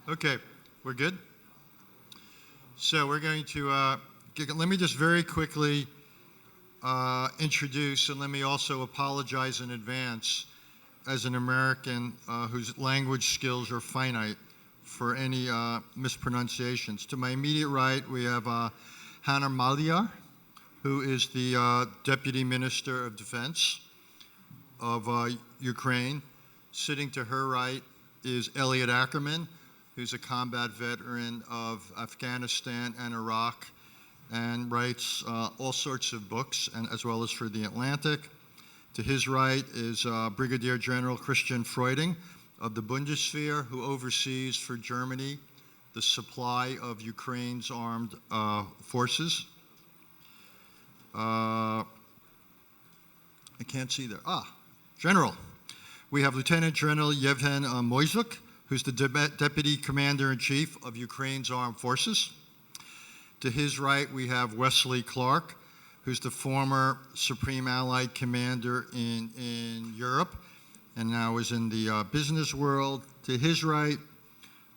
Okay, we're good? So we're going to, let me just very quickly introduce, and let me also apologize in advance as an American whose language skills are finite for any mispronunciations. To my immediate right, we have Nataliya, who is the Deputy Minister of Defense of Ukraine. Sitting to her right is Eliott Ackerman, who's a combat veteran of Afghanistan and Iraq and writes all sorts of books, and as well as for The Atlantic. To his right is Brigadier General Christian Freuding of the Bundeswehr, who oversees for Germany the supply of Ukraine's armed forces. I can't see there. General. We have Lieutenant General Yevhen Moisyuk, who's the Deputy Commander-in-Chief of Ukraine's Armed Forces. To his right, we have Wesley Clark, who's the former Supreme Allied Commander in Europe, and now is in the business world. To his right,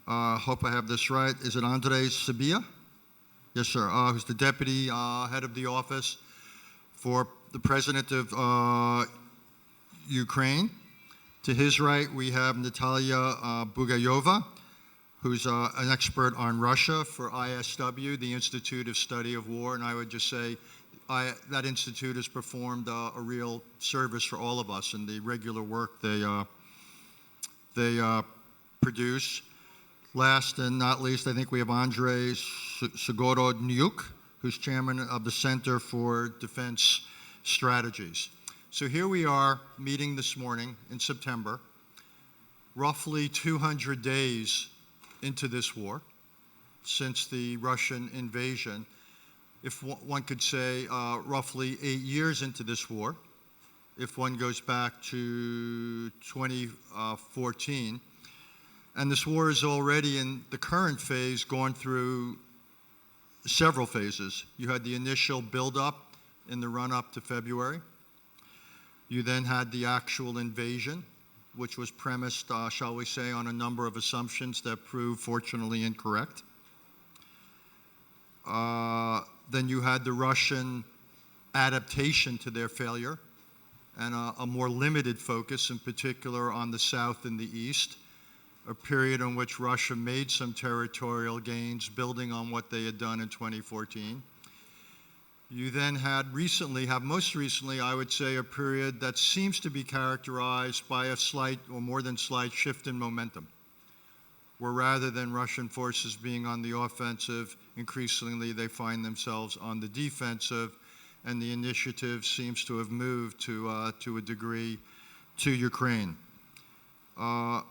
hope I have this right, is it Andriy Sybiha? Yes, sir, who's the Deputy Head of the Office for the President of Ukraine. To his right, we have Nataliya Bugayova, who's an expert on Russia for ISW, the Institute of Study of War, and I would just say that institute has performed a real service for all of us in the regular work they produce. Last and not least, I think we have Andriy Zagorodniuk, who's chairman of the Center for Defense Strategies. So here we are meeting this morning in September, roughly 200 days into this war, since the Russian invasion. If one could say roughly 8 years into this war, if one goes back to 2014. And this war is already in the current phase gone through several phases. You had the initial buildup in the run-up to February. You then had the actual invasion, which was premised, shall we say, on a number of assumptions that proved fortunately incorrect. Then you had the Russian adaptation to their failure and a more limited focus, in particular on the south and the east, a period in which Russia made some territorial gains, building on what they had done in 2014. You then had most recently, I would say, a period that seems to be characterized by a slight, or more than slight, shift in momentum, where rather than Russian forces being on the offensive, increasingly they find themselves on the defensive, and the initiative seems to have moved to a degree to Ukraine. I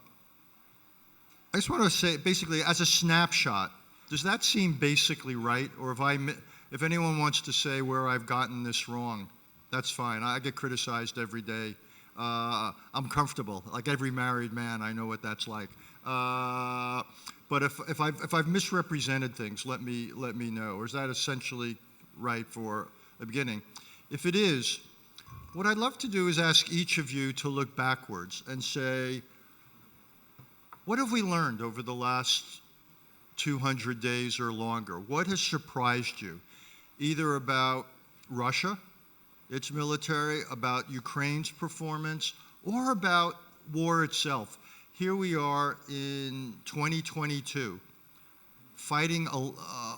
just want to say, basically, as a snapshot, does that seem basically right? Or if anyone wants to say where I've gotten this wrong, that's fine. I get criticized every day. I'm comfortable. Like every married man, I know what that's like. But if I've misrepresented things, let me know. Or is that essentially right for the beginning? If it is, what I'd love to do is ask each of you to look backwards and say, what have we learned over the last 200 days or longer? What has surprised you, either about Russia, its military, about Ukraine's performance, or about war itself? Here we are in 2022, fighting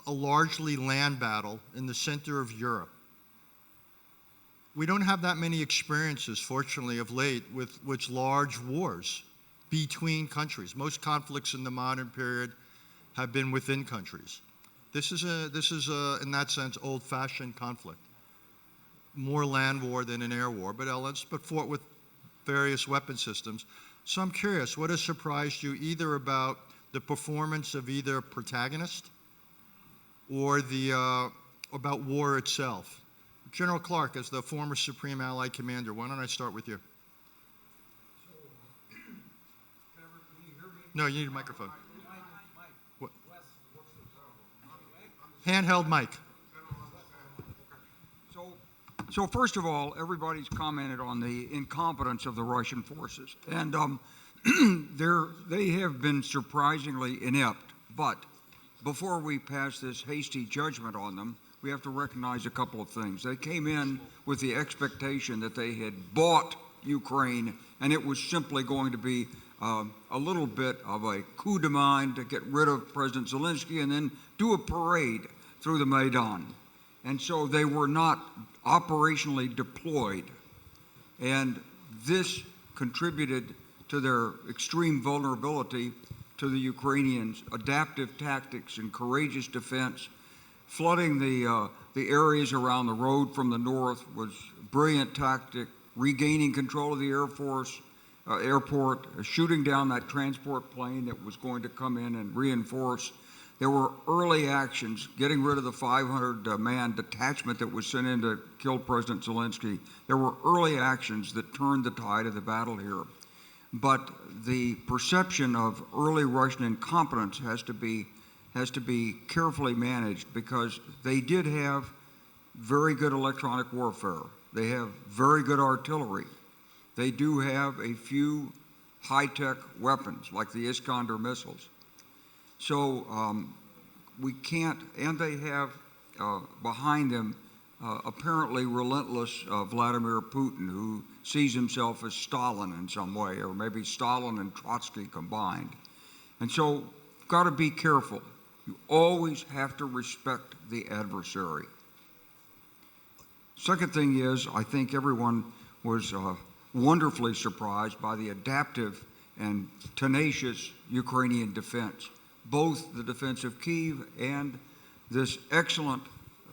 a largely land battle in the center of Europe. We don't have that many experiences, fortunately, of late with large wars between countries. Most conflicts in the modern period have been within countries. This is in that sense, old-fashioned conflict. More land war than an air war, but fought with various weapon systems. So I'm curious, what has surprised you either about the performance of either protagonist or about war itself? General Clark, as the former Supreme Allied Commander, why don't I start with you? No, you need a microphone. What? Handheld mic. So first of all, everybody's commented on the incompetence of the Russian forces. And They have been surprisingly inept, but before we pass this hasty judgment on them, we have to recognize a couple of things. They came in with the expectation that they had bought Ukraine, and it was simply going to be a little bit of a coup de main to get rid of President Zelensky and then do a parade through the Maidan. And so they were not operationally deployed. And this contributed to their extreme vulnerability to the Ukrainians' adaptive tactics and courageous defense. Flooding the areas around the road from the north was a brilliant tactic. Regaining control of the airport, shooting down that transport plane that was going to come in and reinforce. There were early actions, getting rid of the 500-man detachment that was sent in to kill President Zelensky. There were early actions that turned the tide of the battle here. But the perception of early Russian incompetence has to be carefully managed, because they did have very good electronic warfare. They have very good artillery. They do have a few high-tech weapons like the Iskander missiles. So we can't, and they have behind them apparently relentless Vladimir Putin, who sees himself as Stalin in some way, or maybe Stalin and Trotsky combined. And so, got to be careful. You always have to respect the adversary. Second thing is, I think everyone was wonderfully surprised by the adaptive and tenacious Ukrainian defense, both the defense of Kyiv and this excellent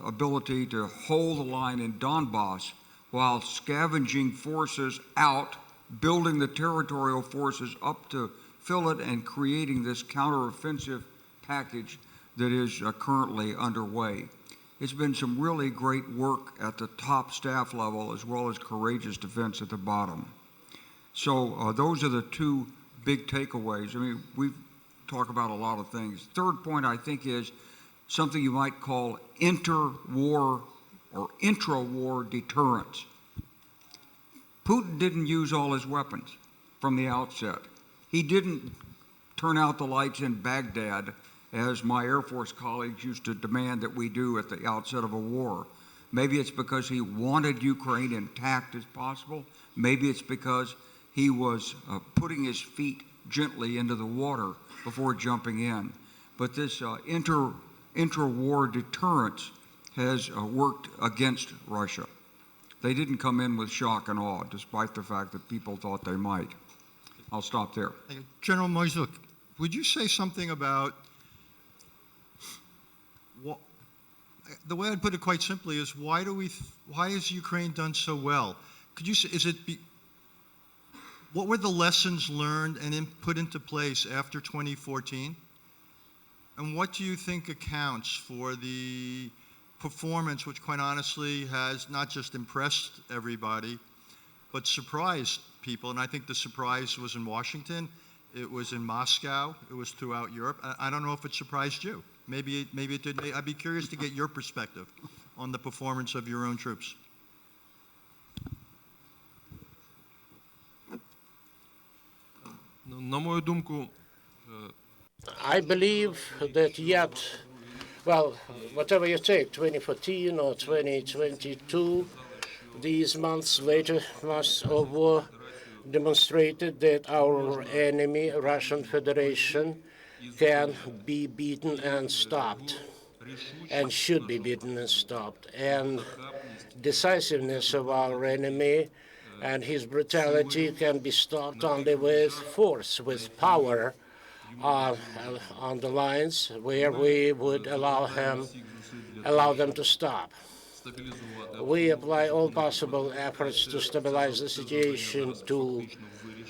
ability to hold the line in Donbass while scavenging forces out, building the territorial forces up to fill it, and creating this counteroffensive package that is currently underway. It's been some really great work at the top staff level, as well as courageous defense at the bottom. So those are the two big takeaways. I mean, we talk about a lot of things. Third point, I think, is something you might call inter-war or intra-war deterrence. Putin didn't use all his weapons from the outset. He didn't turn out the lights in Baghdad, as my Air Force colleagues used to demand that we do at the outset of a war. Maybe it's because he wanted Ukraine intact as possible. Maybe it's because he was putting his feet gently into the water before jumping in. But this intra-war deterrence has worked against Russia. They didn't come in with shock and awe, despite the fact that people thought they might. I'll stop there. General Moisuk, would you say something about what, the way I'd put it quite simply is, why has Ukraine done so well? Could you say, what were the lessons learned and put into place after 2014? And what do you think accounts for the performance, which quite honestly has not just impressed everybody, but surprised people? And I think the surprise was in Washington, it was in Moscow, it was throughout Europe. I don't know if it surprised you. Maybe it did. I'd be curious to get your perspective on the performance of your own troops. На мою думку, I believe that yet, well, whatever you take, 2014 or 2022, these months of war demonstrated that our enemy, Russian Federation, can be beaten and stopped, and should be beaten and stopped. And decisiveness of our enemy and his brutality can be stopped only with force, with power, on the lines where we would allow them to stop. We apply all possible efforts to stabilize the situation, to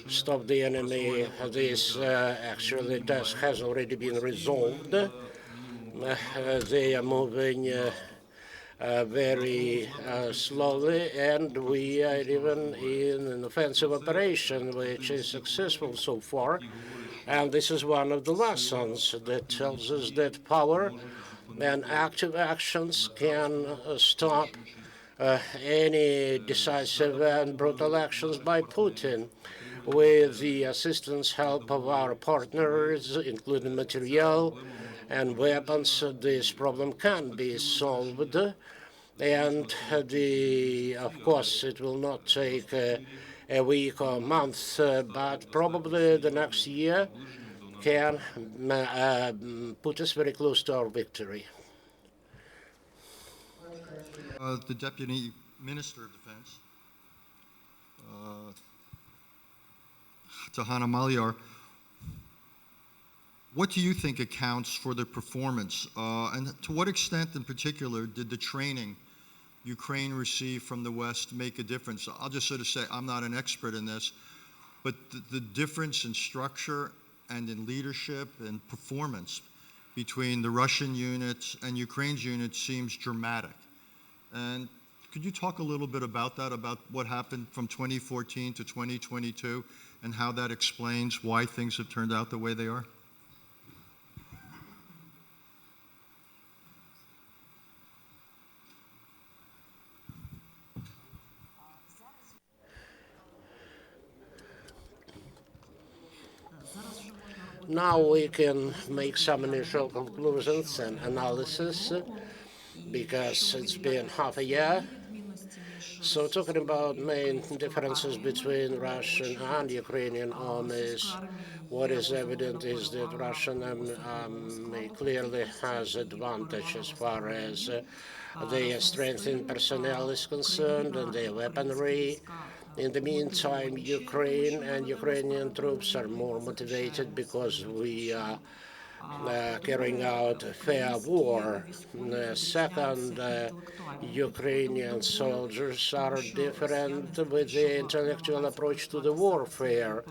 stop the enemy. This actually has already been resolved. They are moving very slowly, and we are even in an offensive operation which is successful so far. And this is one of the lessons that tells us that power and active actions can stop any decisive and brutal actions by Putin. with the assistance help of our partners, including material and weapons, this problem can be solved. And of course, it will not take a week or a month, but probably the next year can put us very close to our victory. The Deputy Minister of Defense, Tahana Maliar, what do you think accounts for the performance? And to what extent in particular did the training Ukraine received from the West make a difference? I'll just sort of say, I'm not an expert in this, but the difference in structure and in leadership and performance between the Russian units and Ukraine's units seems dramatic. And could you talk a little bit about that, about what happened from 2014 to 2022, and how that explains why things have turned out the way they are? Now we can make some initial conclusions and analysis because it's been half a year. So talking about main differences between Russian and Ukrainian armies, what is evident is that Russian army clearly has advantage as far as their strength in personnel is concerned and their weaponry. In the meantime, Ukraine and Ukrainian troops are more motivated because we are carrying out a fair war. Second, Ukrainian soldiers are different with the intellectual approach to the warfare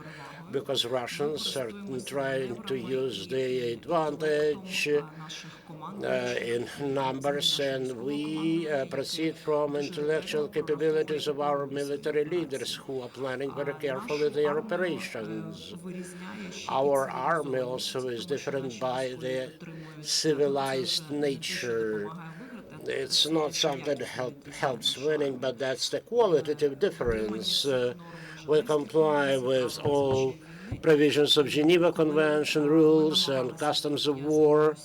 because Russians are trying to use the advantage in numbers, and we proceed from intellectual capabilities of our military leaders who are planning very carefully their operations. Our army also is different by their civilized nature. It's not something that helps winning, but that's the qualitative difference. We comply with all provisions of Geneva Convention rules and customs of war.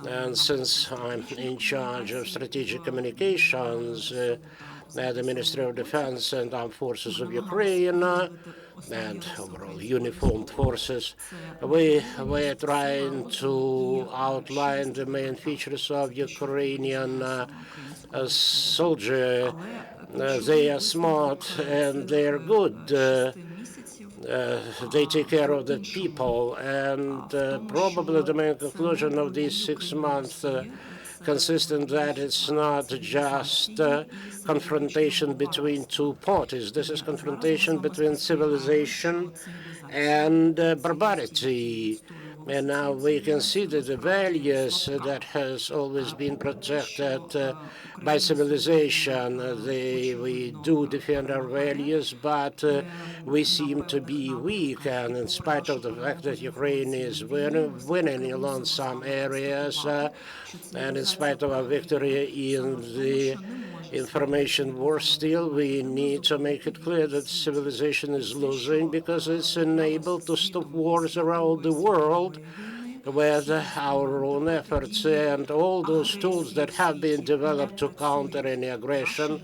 And since I'm in charge of strategic communications at the Ministry of Defense and Armed Forces of Ukraine and overall uniformed forces, we're trying to outline the main features of Ukrainian soldier. They are smart and they're good. They take care of the people, and probably the main conclusion of these 6 months consists in that it's not just confrontation between two parties. This is confrontation between civilization and barbarity. And now we can see that the values that has always been protected by civilization, we do defend our values, but we seem to be weak. And in spite of the fact that Ukraine is winning along some areas, and in spite of our victory in the information war, still we need to make it clear that civilization is losing because it's unable to stop wars around the world with our own efforts, and all those tools that have been developed to counter any aggression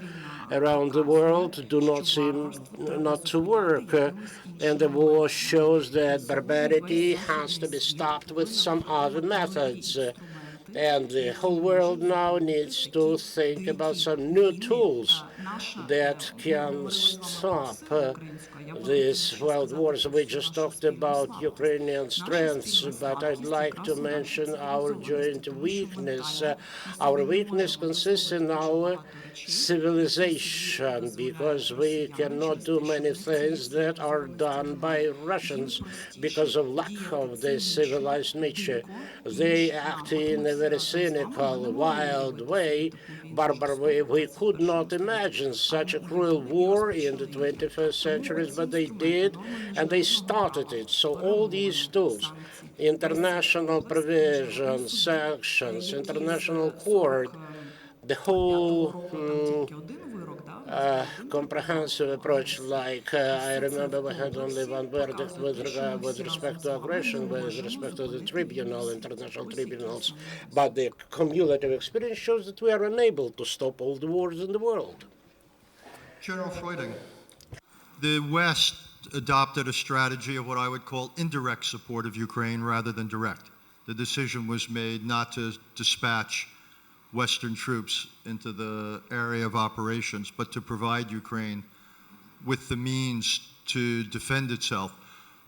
around the world do not seem not to work. And the war shows that barbarity has to be stopped with some other methods. And the whole world now needs to think about some new tools that can stop these world wars. We just talked about Ukrainian strengths, but I'd like to mention our joint weakness. Our weakness consists in our civilization, because we cannot do many things that are done by Russians because of lack of this civilized nature. They act in a very cynical, wild way, barbar way. We could not imagine such a cruel war in the 21st century, but they did, and they started it. So all these tools, international provisions, sanctions, international court, the whole comprehensive approach. Like I remember we had only one verdict with respect to aggression, with respect to the tribunal, international tribunals, but the cumulative experience shows that we are unable to stop all the wars in the world. General Freuding, the West adopted a strategy of what I would call indirect support of Ukraine rather than direct. The decision was made not to dispatch Western troops into the area of operations, but to provide Ukraine with the means to defend itself.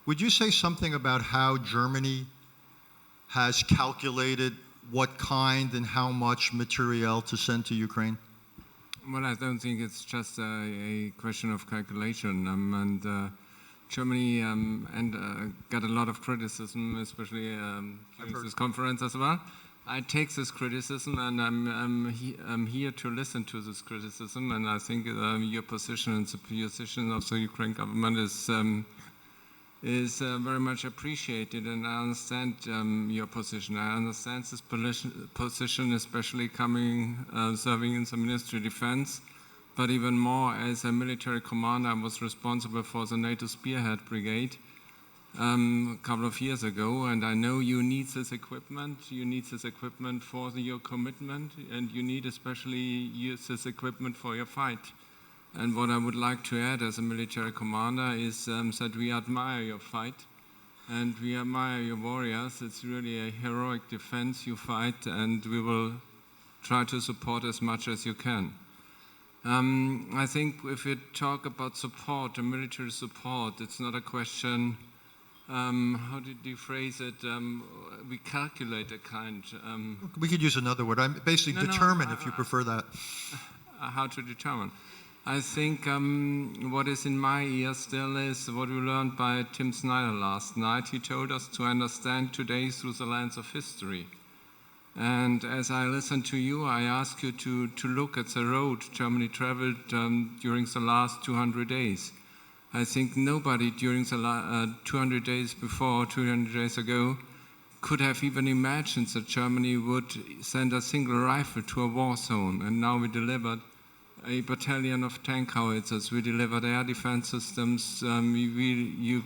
Would you say something about how Germany has calculated what kind and how much materiel to send to Ukraine? Well, I don't think it's just a question of calculation. Germany got a lot of criticism, especially during this conference as well. I take this criticism, and I'm here to listen to this criticism, and I think your position and the position of the Ukraine government is very much appreciated, and I understand your position. I understand this position, especially serving in the Ministry of Defense, but even more as a military commander. I was responsible for the NATO Spearhead Brigade a couple of years ago, and I know you need this equipment. You need this equipment for your commitment, and you need especially this equipment for your fight. And what I would like to add as a military commander is that we admire your fight, and we admire your warriors. It's really a heroic defense you fight, and we will try to support as much as you can. I think if we talk about support, military support, it's not a question, how did you phrase it? We calculate a kind. We could use another word. I'm basically determine if you prefer that. How to determine. I think what is in my ear still is what we learned by Tim Snyder last night. He told us to understand today through the lens of history. And as I listen to you, I ask you to look at the road Germany traveled during the last 200 days. I think nobody during the 200 days before, 200 days ago, could have even imagined that Germany would send a single rifle to a war zone. And now we delivered a battalion of tank howitzers. We delivered air defense systems. You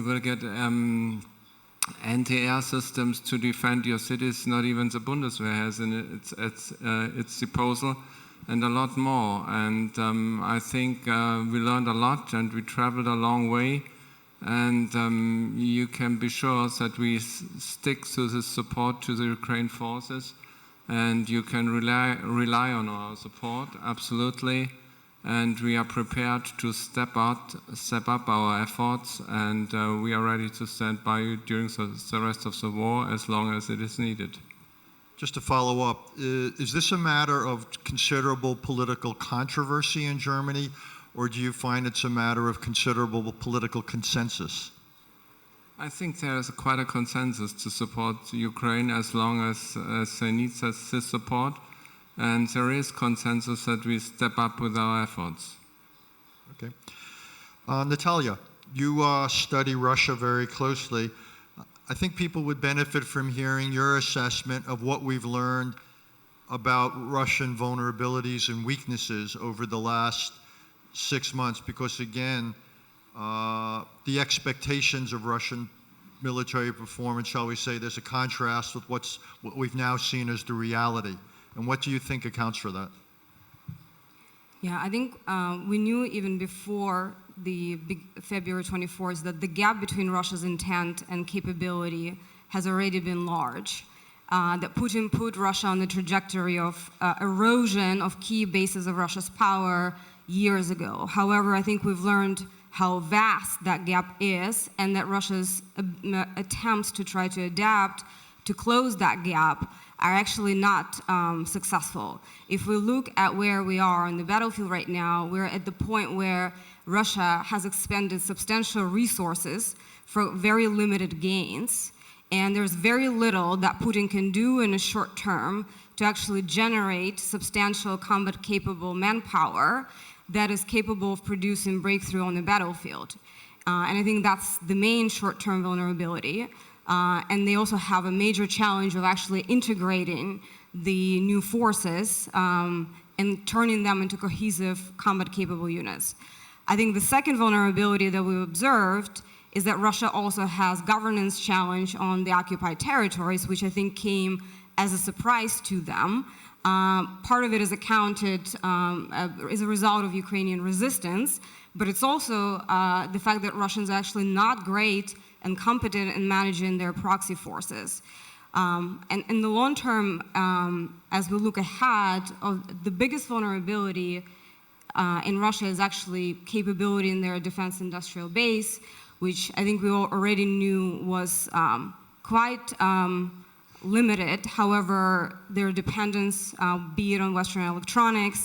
will get anti-air systems to defend your cities. Not even the Bundeswehr has in its disposal, and a lot more. And I think we learned a lot, and we traveled a long way. And you can be sure that we stick to this support to the Ukraine forces, and you can rely on our support, absolutely. And we are prepared to step up our efforts, and we are ready to stand by you during the rest of the war as long as it is needed. Just to follow up, is this a matter of considerable political controversy in Germany, or do you find it's a matter of considerable political consensus? I think there is quite a consensus to support Ukraine as long as they need this support. And there is consensus that we step up with our efforts. Okay. Nataliya, you study Russia very closely. I think people would benefit from hearing your assessment of what we've learned about Russian vulnerabilities and weaknesses over the last 6 months, because again, the expectations of Russian military performance, shall we say, there's a contrast with what we've now seen as the reality. And what do you think accounts for that? Yeah, I think we knew even before the February 24th that the gap between Russia's intent and capability has already been large. That Putin put Russia on the trajectory of erosion of key bases of Russia's power years ago. However, I think we've learned how vast that gap is, and that Russia's attempts to try to adapt to close that gap are actually not successful. If we look at where we are on the battlefield right now, we're at the point where Russia has expended substantial resources for very limited gains, and there's very little that Putin can do in a short term to actually generate substantial combat-capable manpower that is capable of producing breakthrough on the battlefield. And I think that's the main short-term vulnerability. And they also have a major challenge of actually integrating the new forces and turning them into cohesive, combat-capable units. I think the second vulnerability that we observed is that Russia also has governance challenge on the occupied territories, which I think came as a surprise to them. Part of it is accounted as a result of Ukrainian resistance, but it's also the fact that Russians are actually not great and competent in managing their proxy forces. And in the long term, as we look ahead, the biggest vulnerability in Russia is actually capability in their defense industrial base, which I think we already knew was quite limited. However, their dependence, be it on Western electronics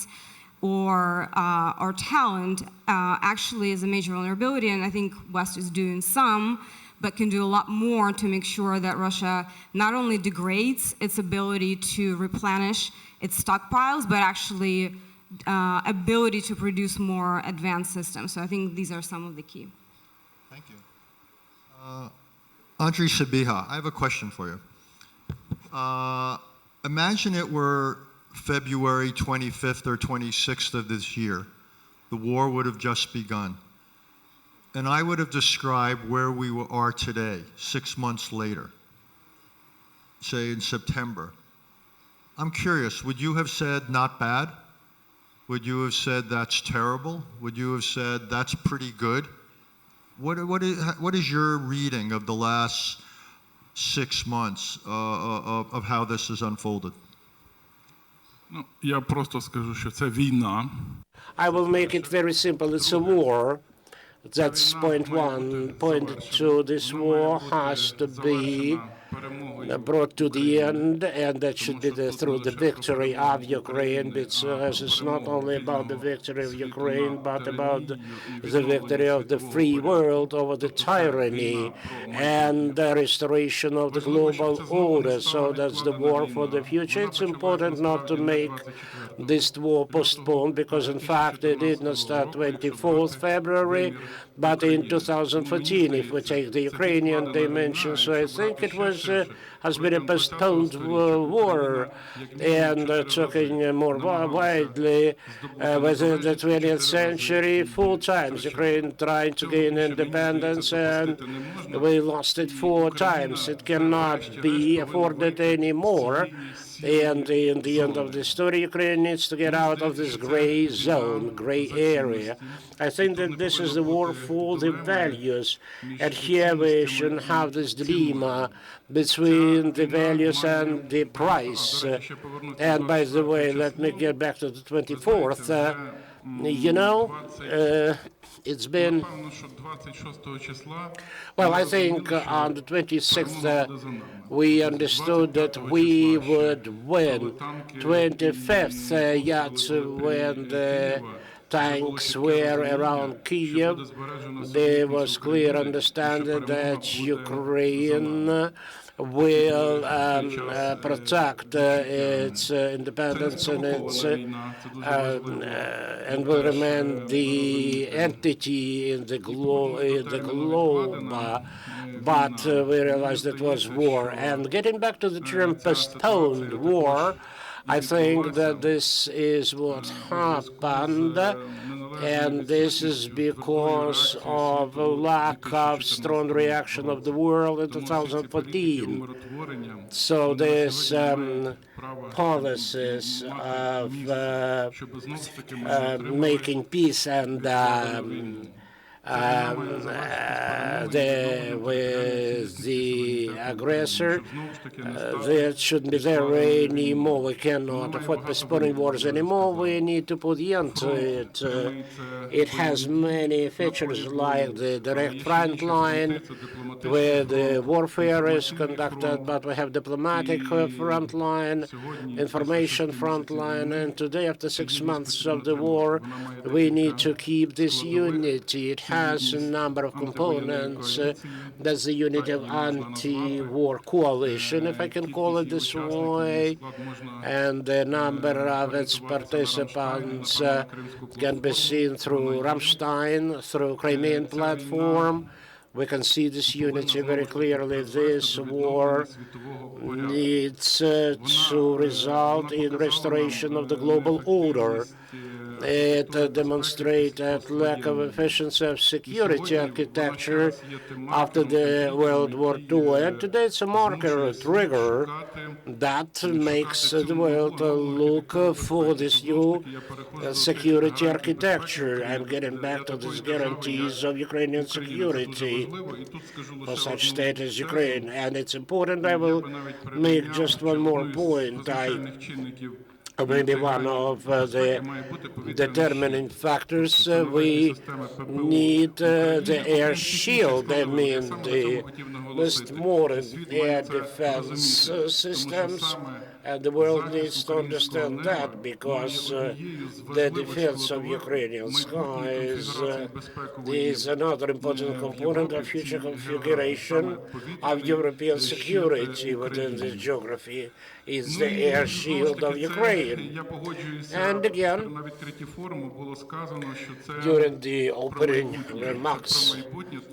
or talent, actually is a major vulnerability, and I think West is doing some, but can do a lot more to make sure that Russia not only degrades its ability to replenish its stockpiles, but actually ability to produce more advanced systems. So I think these are some of the key. Thank you. Andriy, Sybiha, I have a question for you. Imagine it were February 25th or 26th of this year. The war would have just begun. And I would have described where we are today, 6 months later, say in September. I'm curious, would you have said not bad? Would you have said that's terrible? Would you have said that's pretty good? What is your reading of the last 6 months of how this has unfolded? Я просто скажу, що це війна. I will make it very simple. It's a war. That's point one. Point two, this war has to be brought to the end, and that should be through the victory of Ukraine, because it's not only about the victory of Ukraine, but about the victory of the free world over the tyranny and the restoration of the global order. So that's the war for the future. It's important not to make this war postponed, because in fact it did not start 24th February, but in 2014, if we take the Ukrainian dimension. So I think it has been a postponed war, and talking more widely, within the 20th century, 4 times Ukraine tried to gain independence, and we lost it 4 times. It cannot be afforded anymore. And in the end of the story, Ukraine needs to get out of this gray zone, gray area. I think that this is the war for the values. And here we should have this dilemma between the values and the price. And by the way, let me get back to the 24th. It's been, well, I think on the 26th, we understood that we would win. 25th, that's when the tanks were around Kyiv. There was clear understanding that Ukraine will protect its independence and and will remain the entity in the globe. But we realized it was war. And getting back to the term postponed war, I think that this is what happened, and this is because of a lack of strong reaction of the world in 2014. So this policies of making peace and with the aggressor, that shouldn't be there anymore. We cannot afford postponing wars anymore. We need to put the end to it. It has many features like the direct front line, where the warfare is conducted, but we have diplomatic front line, information front line, and today, after 6 months of the war, we need to keep this unity. It has a number of components. That's the unity of anti-war coalition, if I can call it this way, and the number of its participants can be seen through Rammstein, through Crimean platform, We can see this unity very clearly. This war needs to result in restoration of the global order. It demonstrates that lack of efficiency of security architecture after the World War II. And today it's a marker, a trigger that makes the world look for this new security architecture. I'm getting back to these guarantees of Ukrainian security for such state as Ukraine. And it's important. I will make just one more point. Maybe one of the determining factors, we need the air shield. I mean, the most modern air defense systems. And the world needs to understand that, because the defense of Ukrainian skies is another important component of future configuration of European security within this geography. Is the air shield of Ukraine. And again, during the opening remarks,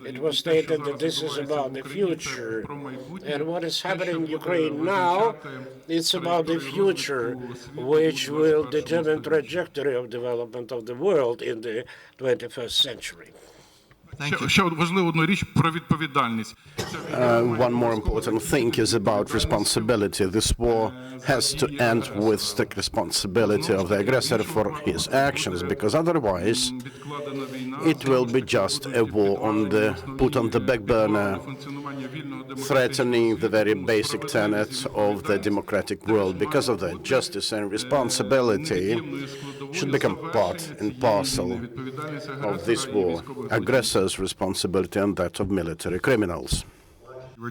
it was stated that this is about the future. And what is happening in Ukraine now, it's about the future, which will determine trajectory of development of the world in the 21st century. Ще важливу одну річ про відповідальність. One more important thing is about responsibility. This war has to end with strict responsibility of the aggressor for his actions, because otherwise it will be just a war put on the back burner, threatening the very basic tenets of the democratic world. Because of that, justice and responsibility should become part and parcel of this war. Aggressors' responsibility and that of military criminals.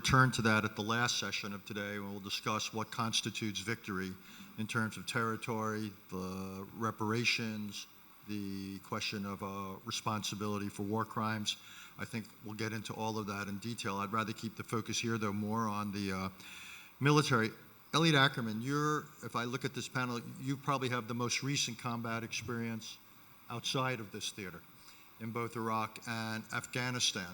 Return to that at the last session of today, when we'll discuss what constitutes victory in terms of territory, the reparations, the question of responsibility for war crimes. I think we'll get into all of that in detail. I'd rather keep the focus here, though, more on the military. Eliott Ackerman, if I look at this panel, you probably have the most recent combat experience outside of this theater in both Iraq and Afghanistan.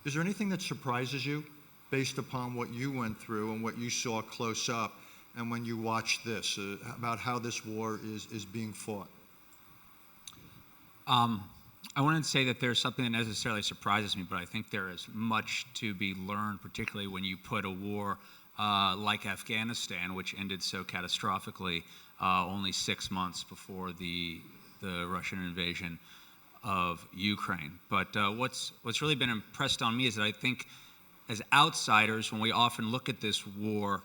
Is there anything that surprises you based upon what you went through and what you saw close up, and when you watch this, about how this war is being fought? I wouldn't say that there's something that necessarily surprises me, but I think there is much to be learned, particularly when you put a war like Afghanistan, which ended so catastrophically only 6 months before the Russian invasion of Ukraine. But what's really been impressed on me is that I think as outsiders, when we often look at this war,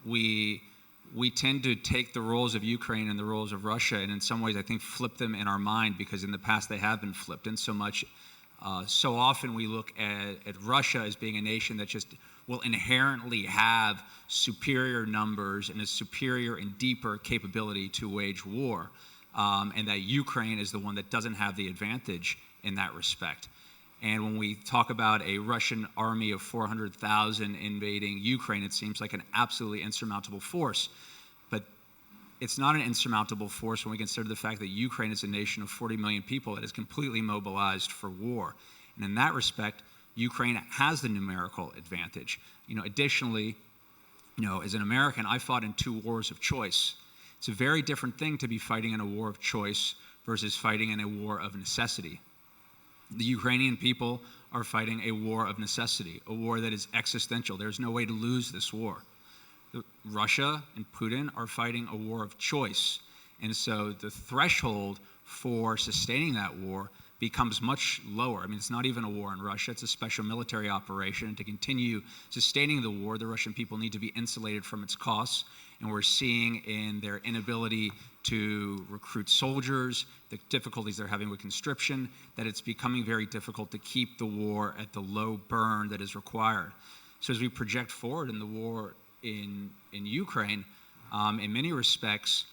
we tend to take the roles of Ukraine and the roles of Russia, and in some ways I think flip them in our mind, because in the past they have been flipped. And so often we look at Russia as being a nation that just will inherently have superior numbers and a superior and deeper capability to wage war. And that Ukraine is the one that doesn't have the advantage in that respect. And when we talk about a Russian army of 400,000 invading Ukraine, it seems like an absolutely insurmountable force. But it's not an insurmountable force when we consider the fact that Ukraine is a nation of 40 million people that is completely mobilized for war. And in that respect, Ukraine has the numerical advantage. Additionally, as an American, I fought in 2 wars of choice. It's a very different thing to be fighting in a war of choice versus fighting in a war of necessity. The Ukrainian people are fighting a war of necessity, a war that is existential. There's no way to lose this war. Russia and Putin are fighting a war of choice. And so the threshold for sustaining that war becomes much lower. I mean, it's not even a war in Russia. It's a special military operation. And to continue sustaining the war, the Russian people need to be insulated from its costs. And we're seeing in their inability to recruit soldiers, the difficulties they're having with conscription, that it's becoming very difficult to keep the war at the low burn that is required. So as we project forward in the war in Ukraine, in many respects,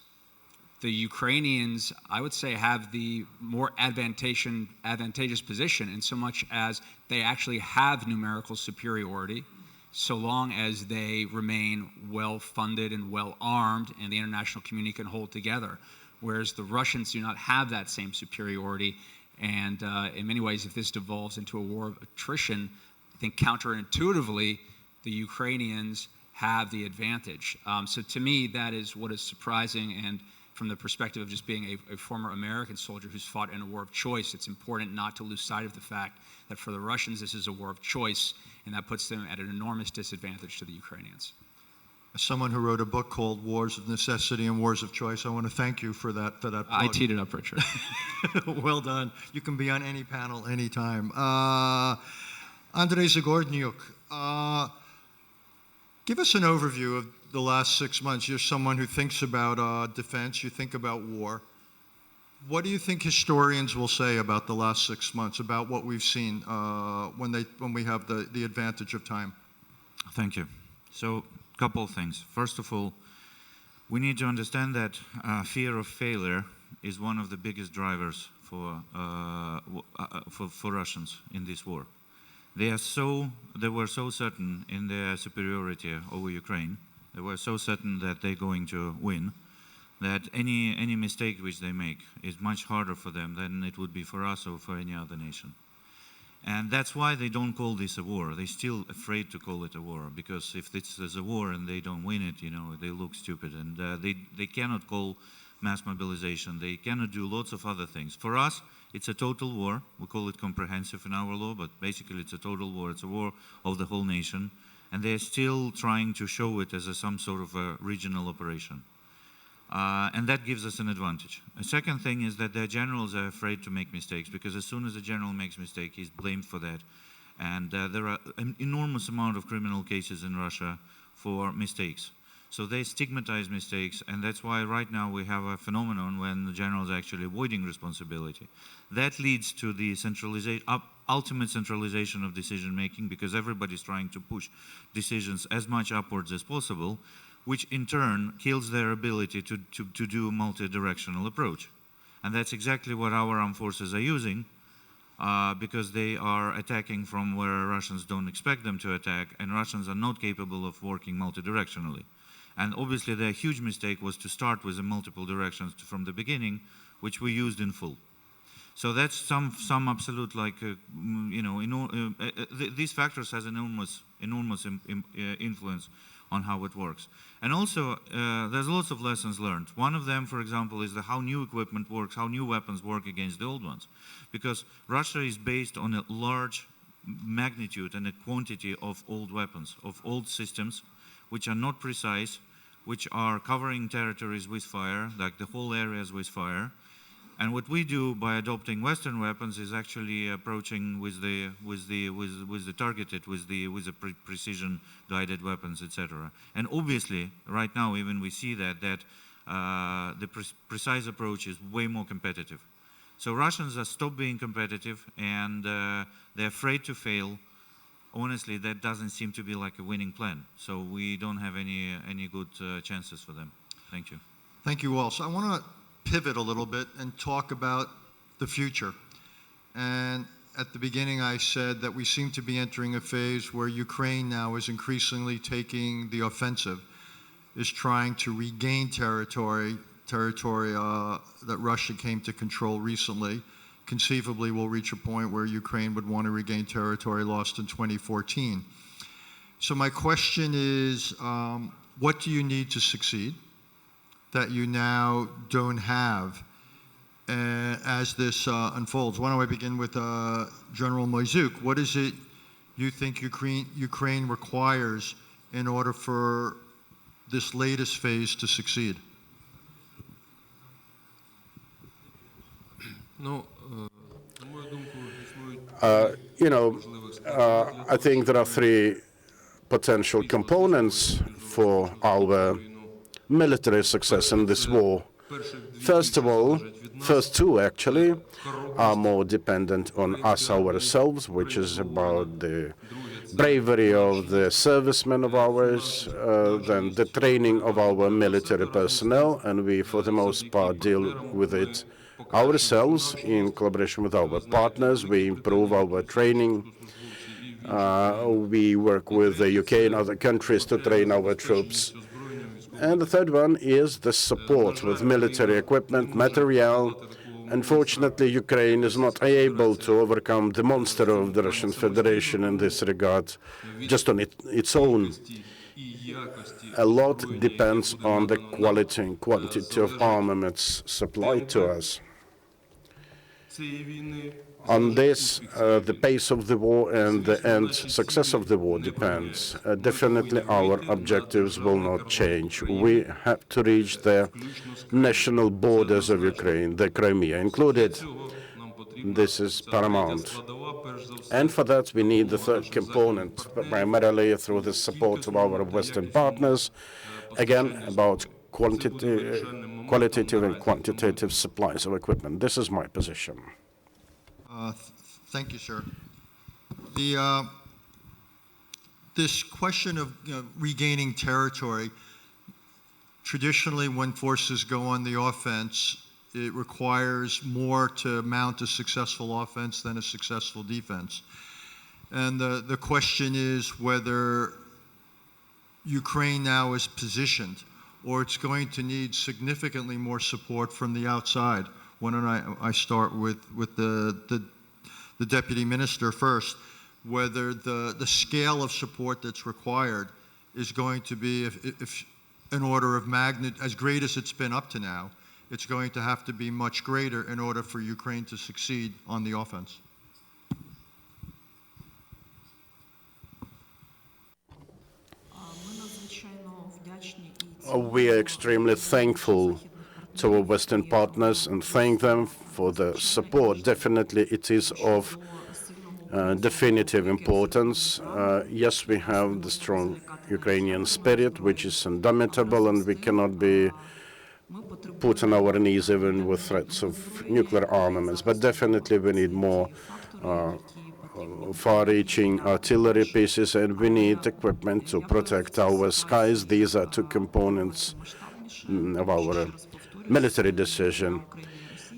the Ukrainians, I would say, have the more advantageous position in so much as they actually have numerical superiority, so long as they remain well-funded and well-armed and the international community can hold together. Whereas the Russians do not have that same superiority, And in many ways, if this devolves into a war of attrition, I think counterintuitively, the Ukrainians have the advantage. So to me, that is what is surprising. And from the perspective of just being a former American soldier who's fought in a war of choice, it's important not to lose sight of the fact that for the Russians, this is a war of choice, and that puts them at an enormous disadvantage to the Ukrainians. As someone who wrote a book called Wars of Necessity and Wars of Choice, I want to thank you for that plug. I teed it up, Richard. Well done. You can be on any panel anytime. Andriy Zagorodniuk, give us an overview of the last 6 months. You're someone who thinks about defense, you think about war. What do you think historians will say about the last 6 months, about what we've seen when we have the advantage of time? Thank you. So, a couple of things. First of all, we need to understand that fear of failure is one of the biggest drivers for Russians in this war. They were so certain in their superiority over Ukraine. They were so certain that they're going to win, that any mistake which they make is much harder for them than it would be for us or for any other nation. And that's why they don't call this a war. They're still afraid to call it a war, because if this is a war and they don't win it, they look stupid. And they cannot call mass mobilization. They cannot do lots of other things. For us, it's a total war. We call it comprehensive in our law, but basically it's a total war. It's a war of the whole nation. And they're still trying to show it as some sort of a regional operation. And that gives us an advantage. A second thing is that their generals are afraid to make mistakes, because as soon as a general makes a mistake, he's blamed for that. And there are an enormous amount of criminal cases in Russia for mistakes. So they stigmatize mistakes, and that's why right now we have a phenomenon when the generals are actually avoiding responsibility. That leads to the ultimate centralization of decision-making, because everybody's trying to push decisions as much upwards as possible, which in turn kills their ability to do a multi-directional approach. And that's exactly what our armed forces are using, because they are attacking from where Russians don't expect them to attack, and Russians are not capable of working multi-directionally. And obviously their huge mistake was to start with the multiple directions from the beginning, which we used in full. So that's some absolute, these factors has enormous influence on how it works. And also, there's lots of lessons learned. One of them, for example, is how new equipment works, how new weapons work against the old ones. Because Russia is based on a large magnitude and a quantity of old weapons, of old systems, which are not precise, which are covering territories with fire, like the whole areas with fire. And what we do by adopting Western weapons is actually approaching with the targeted, with the precision guided weapons, etc. And obviously, right now, even we see that the precise approach is way more competitive. So Russians are stopped being competitive, and they're afraid to fail. Honestly, that doesn't seem to be like a winning plan. So we don't have any good chances for them. Thank you. Thank you all. So I want to pivot a little bit and talk about the future. And at the beginning, I said that we seem to be entering a phase where Ukraine now is increasingly taking the offensive, is trying to regain territory that Russia came to control recently. Conceivably will reach a point where Ukraine would want to regain territory lost in 2014. So my question is, what do you need to succeed that you now don't have as this unfolds? Why don't I begin with General Moizuk? What is it you think Ukraine requires in order for this latest phase to succeed? I think there are three potential components for our military success in this war. First of all, first two actually are more dependent on us ourselves, which is about the bravery of the servicemen of ours, then the training of our military personnel, and we for the most part deal with it ourselves in collaboration with our partners. We improve our training. We work with the UK and other countries to train our troops. And the third one is the support with military equipment, material, Unfortunately, Ukraine is not able to overcome the monster of the Russian Federation in this regard, just on its own. A lot depends on the quality and quantity of armaments supplied to us. On this, the pace of the war and the end success of the war depends. Definitely our objectives will not change. We have to reach the national borders of Ukraine, the Crimea included. This is paramount. And for that, we need the third component, primarily through the support of our Western partners, again, about qualitative and quantitative supplies of equipment. This is my position. Thank you, sir. This question of regaining territory, traditionally when forces go on the offense, it requires more to mount a successful offense than a successful defense. And the question is whether Ukraine now is positioned or it's going to need significantly more support from the outside. Why don't I start with the Deputy Minister first, whether the scale of support that's required is going to be, if an order of magnitude, as great as it's been up to now, it's going to have to be much greater in order for Ukraine to succeed on the offense. We are extremely thankful to our Western partners and thank them for the support. Definitely it is of definitive importance. Yes, we have the strong Ukrainian spirit, which is indomitable, and we cannot be put on our knees even with threats of nuclear armaments. But definitely we need more far-reaching artillery pieces, and we need equipment to protect our skies. These are two components of our military decision.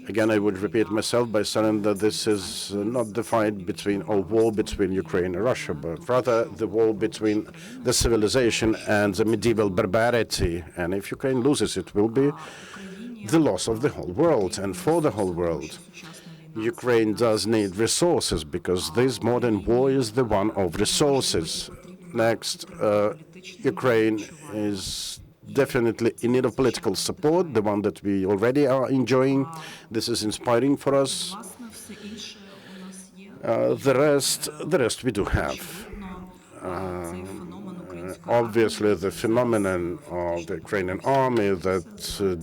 Again, I would repeat myself by saying that this is not the fight between, or war between Ukraine and Russia, but rather the war between the civilization and the medieval barbarity. And if Ukraine loses, it will be the loss of the whole world. And for the whole world, Ukraine does need resources, because this modern war is the one of resources. Next, Ukraine is definitely in need of political support, the one that we already are enjoying. This is inspiring for us. The rest we do have. Obviously, the phenomenon of the Ukrainian army that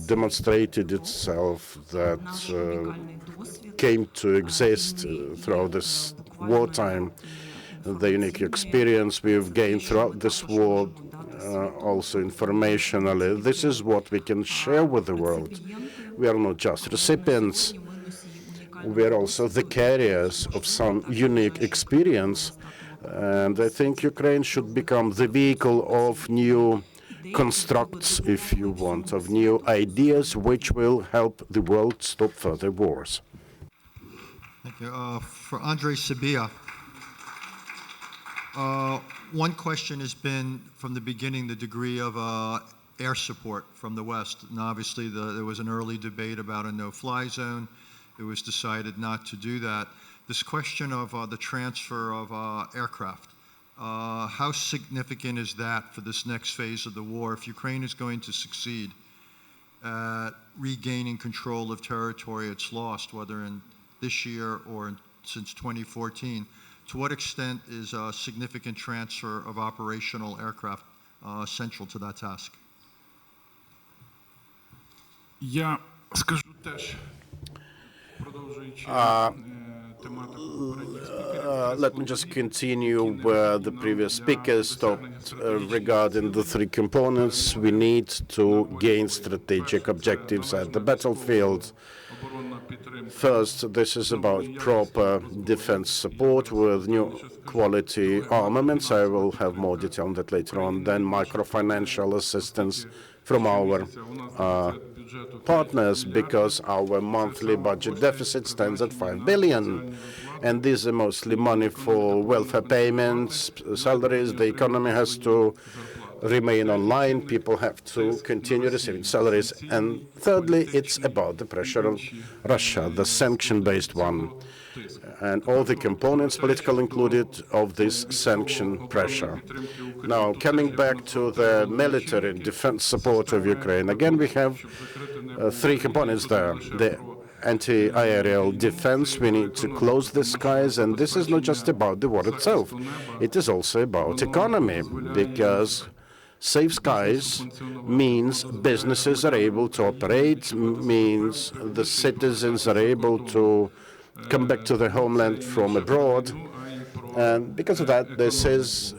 demonstrated itself, that came to exist throughout this wartime, the unique experience we've gained throughout this war, also informationally. This is what we can share with the world. We are not just recipients, we are also the carriers of some unique experience. And I think Ukraine should become the vehicle of new constructs, if you want, of new ideas which will help the world stop further wars. Thank you. For Andriy, Sybiha, one question has been from the beginning the degree of air support from the West. And obviously there was an early debate about a no-fly zone. It was decided not to do that. This question of the transfer of aircraft, how significant is that for this next phase of the war? If Ukraine is going to succeed at regaining control of territory it's lost, whether in this year or since 2014, to what extent is a significant transfer of operational aircraft central to that task? Я скажу теж, продовжуючи let me just continue where the previous speaker stopped regarding the three components. We need to gain strategic objectives at the battlefield. First, this is about proper defense support with new quality armaments. I will have more detail on that later on. Then microfinancial assistance from our partners, because our monthly budget deficit stands at 5 billion. And these are mostly money for welfare payments, salaries. The economy has to remain online, people have to continue receiving salaries. And thirdly, it's about the pressure on Russia, the sanction-based one, and all the components, political included, of this sanction pressure. Now, coming back to the military and defense support of Ukraine, again, we have three components there. The anti-aerial defense, we need to close the skies, and this is not just about the war itself. It is also about economy, because safe skies means businesses are able to operate, means the citizens are able to come back to their homeland from abroad. And because of that, this is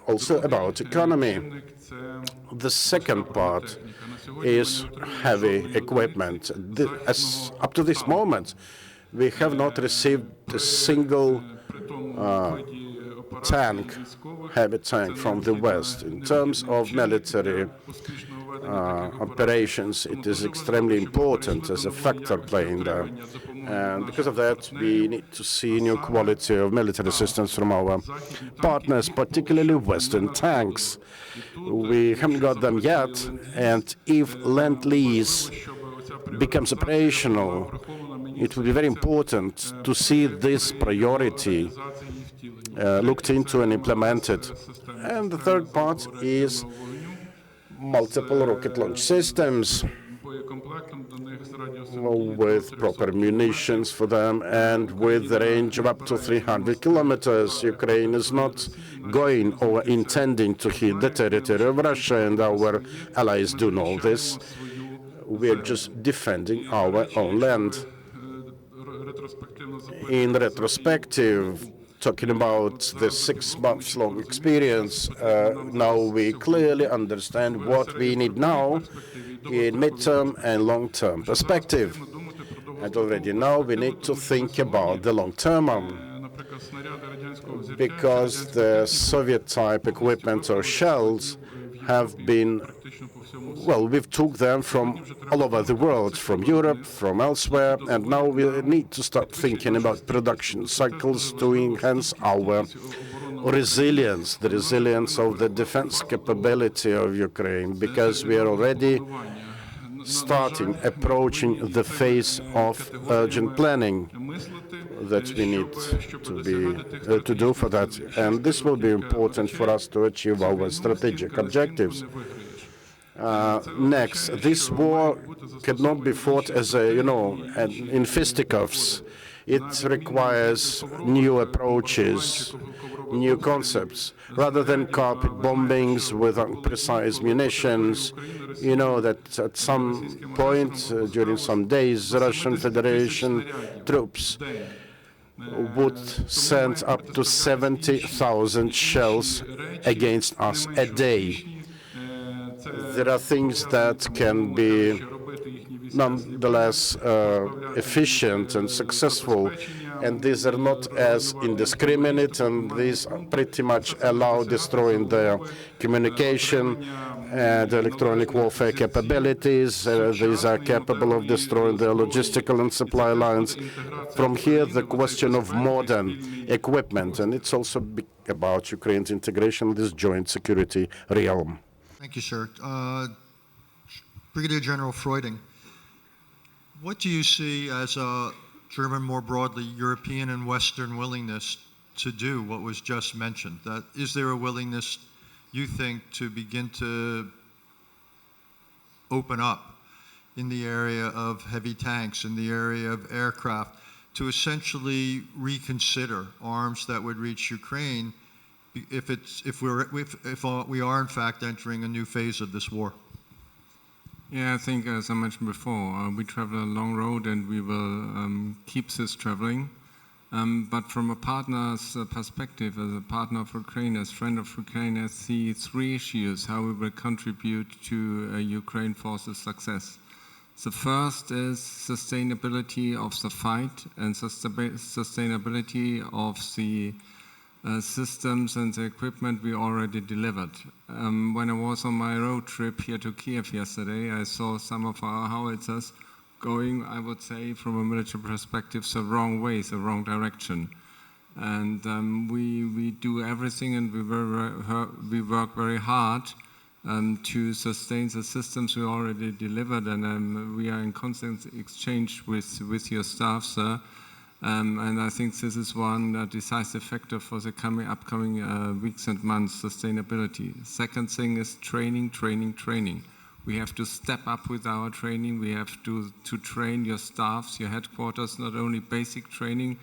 also about economy. The second part is heavy equipment. Up to this moment, we have not received a single heavy tank from the West. In terms of military operations, it is extremely important as a factor playing there. And because of that, we need to see new quality of military assistance from our partners, particularly Western tanks. We haven't got them yet, and if Lend-Lease becomes operational, it will be very important to see this priority looked into and implemented. And the third part is multiple rocket launch systems with proper munitions for them and with a range of up to 300 kilometers. Ukraine is not going or intending to hit the territory of Russia, and our allies do know this. We are just defending our own land. In retrospective, talking about the 6 months long experience, now we clearly understand what we need now in midterm and long-term perspective. And already now we need to think about the long-term because the Soviet-type equipment or shells have been, well, we've took them from all over the world, from Europe, from elsewhere, and now we need to start thinking about production cycles to enhance our resilience, the resilience of the defense capability of Ukraine, because we are already approaching the phase of urgent planning that we need to do for that. And this will be important for us to achieve our strategic objectives. Next, this war cannot be fought as in fisticuffs. It requires new approaches, new concepts. Rather than carpet bombings with imprecise munitions, you know that at some point during some days, the Russian Federation troops would send up to 70,000 shells against us a day. There are things that can be nonetheless efficient and successful, and these are not as indiscriminate, and these pretty much allow destroying their communication and electronic warfare capabilities. These are capable of destroying their logistical and supply lines. From here, the question of modern equipment, and it's also about Ukraine's integration in this joint security realm. Thank you, sir. Brigadier General Freuding, what do you see as German, more broadly, European and Western willingness to do what was just mentioned? Is there a willingness, you think, to begin to open up in the area of heavy tanks, in the area of aircraft, to essentially reconsider arms that would reach Ukraine if we are in fact entering a new phase of this war? Yeah, I think, as I mentioned before, we travel a long road and we will keep this traveling. But from a partner's perspective, as a partner of Ukraine, as friend of Ukraine, I see three issues how we will contribute to Ukraine forces' success. The first is sustainability of the fight and sustainability of the systems and the equipment we already delivered. When I was on my road trip here to Kyiv yesterday, I saw some of our howitzers going, I would say, from a military perspective, the wrong way, the wrong direction. And we do everything, and we work very hard to sustain the systems we already delivered, and we are in constant exchange with your staff, sir. And I think this is one decisive factor for the upcoming weeks and months, sustainability. Second thing is training, training, training. We have to step up with our training. We have to train your staffs, your headquarters, not only basic training,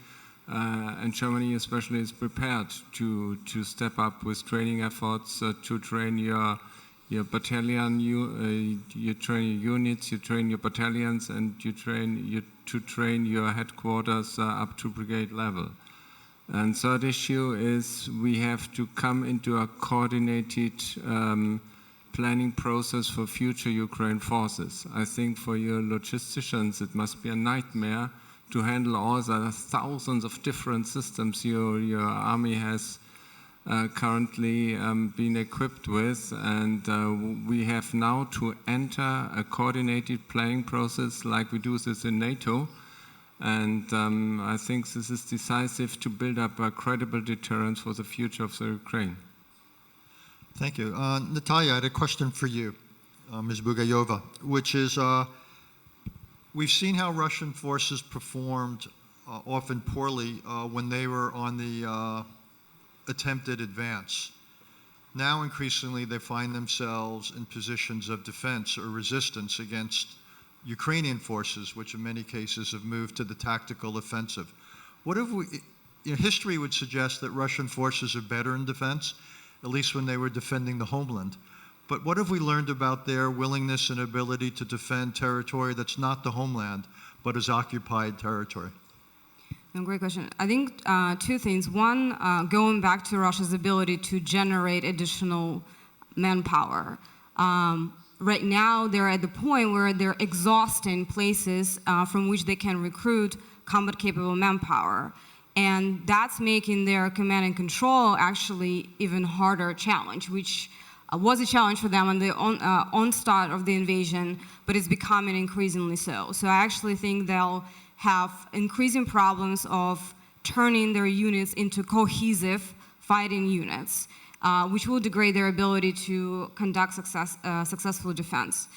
and Germany especially is prepared to step up with training efforts, to train your battalion, you train your units, you train your battalions, and you train your headquarters up to brigade level. And third issue is we have to come into a coordinated planning process for future Ukraine forces. I think for your logisticians it must be a nightmare to handle all the thousands of different systems your army has currently been equipped with, and we have now to enter a coordinated planning process like we do this in NATO, and I think this is decisive to build up a credible deterrence for the future of the Ukraine. Thank you. Nataliya, I had a question for you, Ms. Bugayova, which is, we've seen how Russian forces performed often poorly when they were on the attempted advance. Now, increasingly, they find themselves in positions of defense or resistance against Ukrainian forces, which in many cases have moved to the tactical offensive. What have we, history would suggest that Russian forces are better in defense, at least when they were defending the homeland. But what have we learned about their willingness and ability to defend territory that's not the homeland, but is occupied territory? Great question. I think two things. One, going back to Russia's ability to generate additional manpower. Right now, they're at the point where they're exhausting places from which they can recruit combat-capable manpower. And that's making their command and control actually even harder challenge, which was a challenge for them on the onstart of the invasion, but it's becoming increasingly so. So I actually think they'll have increasing problems of turning their units into cohesive fighting units, which will degrade their ability to conduct successful defense.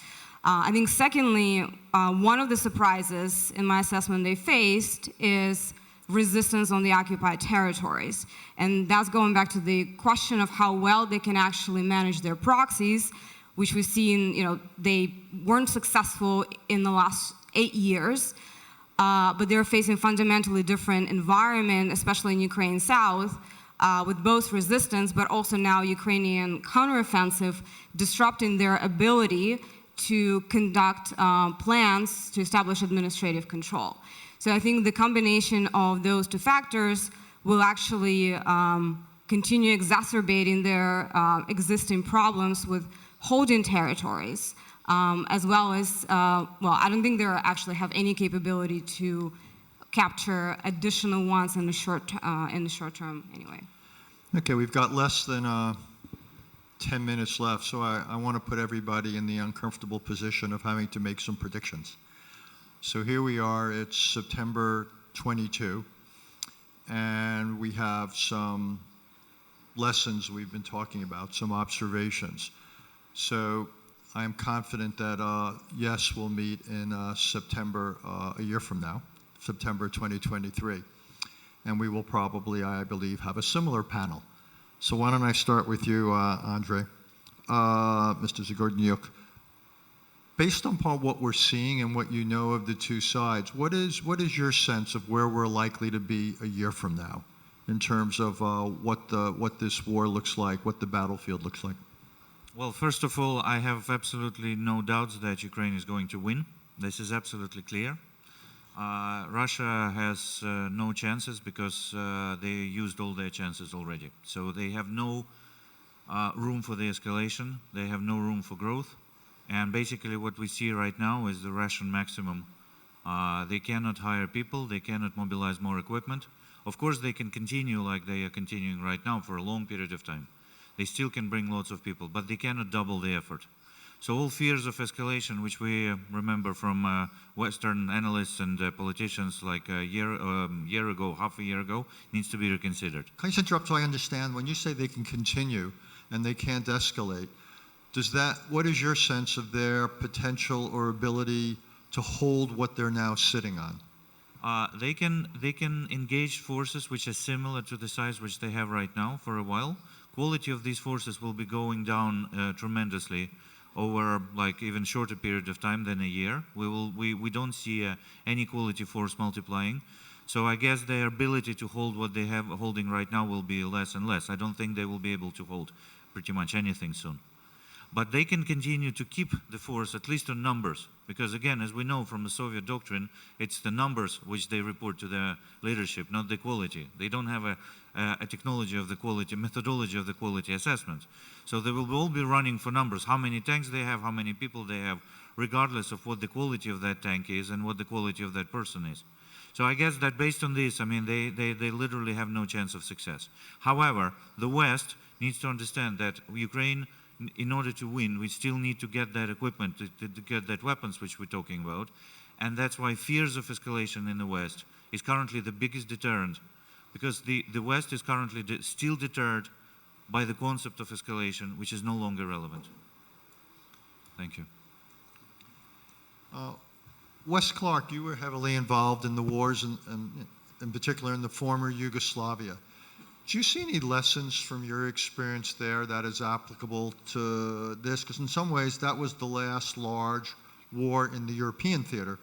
I think secondly, one of the surprises in my assessment they faced is resistance on the occupied territories. And that's going back to the question of how well they can actually manage their proxies, which we've seen, they weren't successful in the last 8 years. But they're facing fundamentally different environment, especially in Ukraine South, with both resistance, but also now Ukrainian counteroffensive, disrupting their ability to conduct plans to establish administrative control. So I think the combination of those two factors will actually continue exacerbating their existing problems with holding territories. As well as, I don't think they actually have any capability to capture additional ones in the short term anyway. Okay, we've got less than 10 minutes left, so I want to put everybody in the uncomfortable position of having to make some predictions. So here we are, it's September 22, and we have some lessons we've been talking about, some observations. So I am confident that yes, we'll meet in September, a year from now, September 2023. And we will probably, I believe, have a similar panel. So why don't I start with you, Andriy, Mr. Zagorodniuk. Based upon what we're seeing and what you know of the two sides, what is your sense of where we're likely to be a year from now in terms of what this war looks like, what the battlefield looks like? Well, first of all, I have absolutely no doubts that Ukraine is going to win. This is absolutely clear. Russia has no chances because they used all their chances already. So they have no room for the escalation. They have no room for growth. And basically what we see right now is the Russian maximum. They cannot hire people. They cannot mobilize more equipment. Of course, they can continue like they are continuing right now for a long period of time. They still can bring lots of people, but they cannot double the effort. So all fears of escalation, which we remember from Western analysts and politicians like a year ago, half a year ago, needs to be reconsidered. Can I just interrupt so I understand? When you say they can continue and they can't escalate, what is your sense of their potential or ability to hold what they're now sitting on? They can engage forces which are similar to the size which they have right now for a while. Quality of these forces will be going down tremendously over like even shorter period of time than a year. We don't see any quality force multiplying. So I guess their ability to hold what they have holding right now will be less and less. I don't think they will be able to hold pretty much anything soon. But they can continue to keep the force, at least on numbers, because again, as we know from the Soviet doctrine, it's the numbers which they report to their leadership, not the quality. They don't have a technology of the quality, methodology of the quality assessment. So they will all be running for numbers, how many tanks they have, how many people they have, regardless of what the quality of that tank is and what the quality of that person is. So I guess that based on this, I mean, they literally have no chance of success. However, the West needs to understand that Ukraine, in order to win, we still need to get that equipment, to get that weapons which we're talking about. And that's why fears of escalation in the West is currently the biggest deterrent, because the West is currently still deterred by the concept of escalation, which is no longer relevant. Thank you. Wes Clark, you were heavily involved in the wars, in particular in the former Yugoslavia. Do you see any lessons from your experience there that is applicable to this? Because in some ways, that was the last large war in the European theater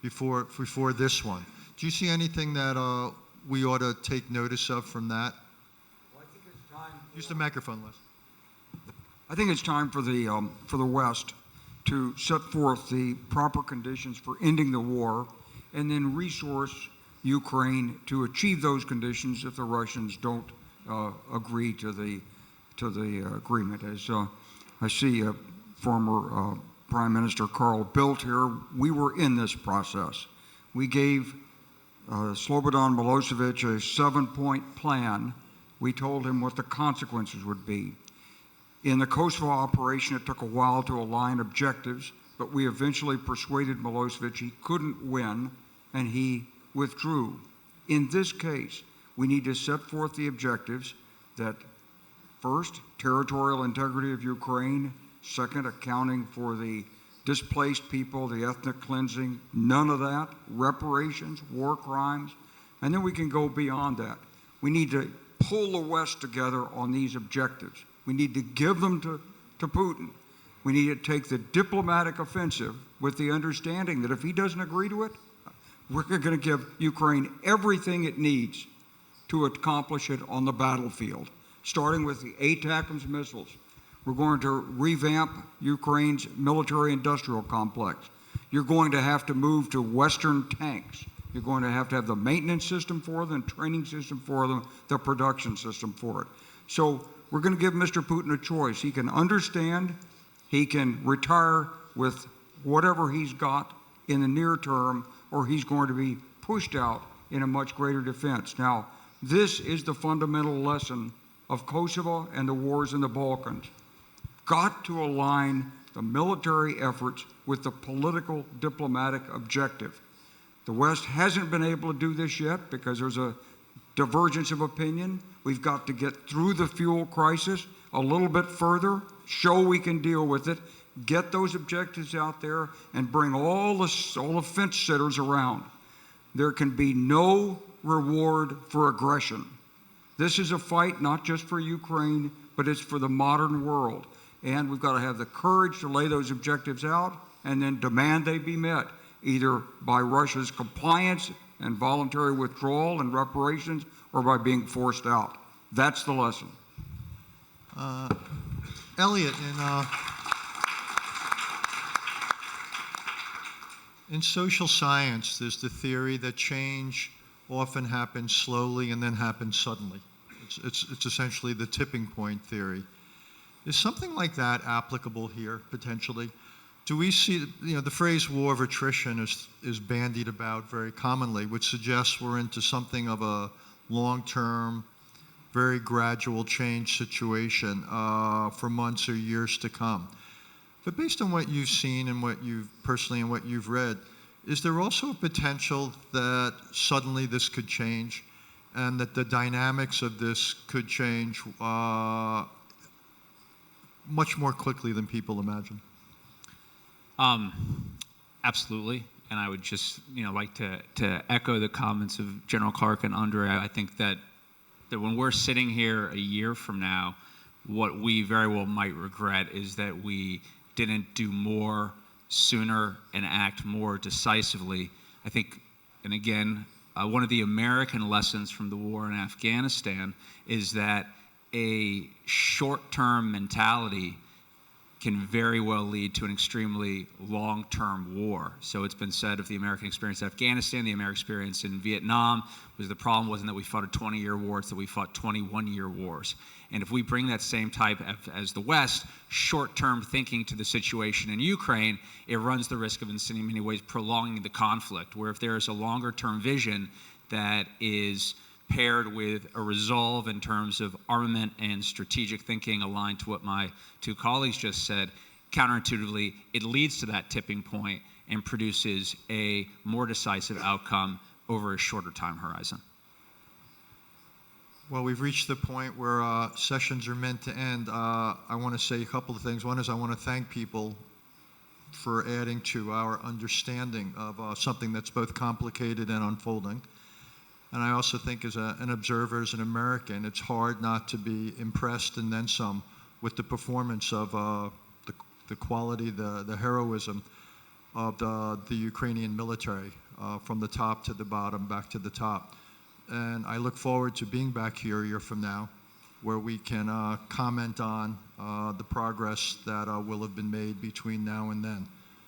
before this one. Do you see anything that we ought to take notice of from that? Well, I think it's time. Use the microphone, Les. I think it's time for the West to set forth the proper conditions for ending the war, and then resource Ukraine to achieve those conditions if the Russians don't agree to the agreement. As I see former Prime Minister Carl Bildt here, we were in this process. We gave Slobodan Milosevic a 7-point plan. We told him what the consequences would be. In the Kosovo operation, it took a while to align objectives, but we eventually persuaded Milosevic he couldn't win, and he withdrew. In this case, we need to set forth the objectives that, first, territorial integrity of Ukraine, second, accounting for the displaced people, the ethnic cleansing, none of that, reparations, war crimes, and then we can go beyond that. We need to pull the West together on these objectives. We need to give them to Putin. We need to take the diplomatic offensive with the understanding that if he doesn't agree to it, we're going to give Ukraine everything it needs to accomplish it on the battlefield, starting with the ATACMS missiles. We're going to revamp Ukraine's military-industrial complex. You're going to have to move to Western tanks. You're going to have the maintenance system for them, training system for them, the production system for it. So we're going to give Mr. Putin a choice. He can understand, he can retire with whatever he's got in the near term, or he's going to be pushed out in a much greater defense. Now, this is the fundamental lesson of Kosovo and the wars in the Balkans. Got to align the military efforts with the political diplomatic objective. The West hasn't been able to do this yet because there's a divergence of opinion. We've got to get through the fuel crisis a little bit further, show we can deal with it, get those objectives out there, and bring all the fence sitters around. There can be no reward for aggression. This is a fight not just for Ukraine, but it's for the modern world. And we've got to have the courage to lay those objectives out and then demand they be met, either by Russia's compliance and voluntary withdrawal and reparations, or by being forced out. That's the lesson. Eliott, in social science, there's the theory that change often happens slowly and then happens suddenly. It's essentially the tipping point theory. Is something like that applicable here, potentially? Do we see, the phrase war of attrition is bandied about very commonly, which suggests we're into something of a long-term, very gradual change situation for months or years to come. But based on what you've seen and what you've personally and what you've read, is there also a potential that suddenly this could change and that the dynamics of this could change much more quickly than people imagine. Absolutely, and I would just like to echo the comments of General Clark and Andriy. I think that when we're sitting here a year from now, what we very well might regret is that we didn't do more sooner and act more decisively. I think, and again, one of the American lessons from the war in Afghanistan is that a short-term mentality can very well lead to an extremely long-term war. So it's been said of the American experience in Afghanistan, the American experience in Vietnam, was the problem wasn't that we fought a 20-year war, it's that we fought 21-year wars. And if we bring that same type as the West, short-term thinking to the situation in Ukraine, it runs the risk of, in many ways, prolonging the conflict, where if there is a longer-term vision that is paired with a resolve in terms of armament and strategic thinking aligned to what my two colleagues just said, counterintuitively, it leads to that tipping point and produces a more decisive outcome over a shorter time horizon. Well, we've reached the point where sessions are meant to end. I want to say a couple of things. One is I want to thank people for adding to our understanding of something that's both complicated and unfolding. And I also think as an observer, as an American, it's hard not to be impressed and then some with the performance of the quality, the heroism of the Ukrainian military from the top to the bottom, back to the top. And I look forward to being back here a year from now where we can comment on the progress that will have been made between now and then.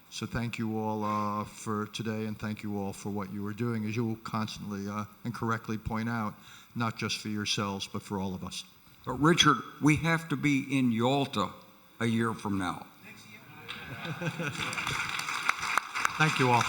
So thank you all for today, and thank you all for what you are doing, as you will constantly and correctly point out, not just for yourselves, but for all of us. But Richard, we have to be in Yalta a year from now. Thank you all.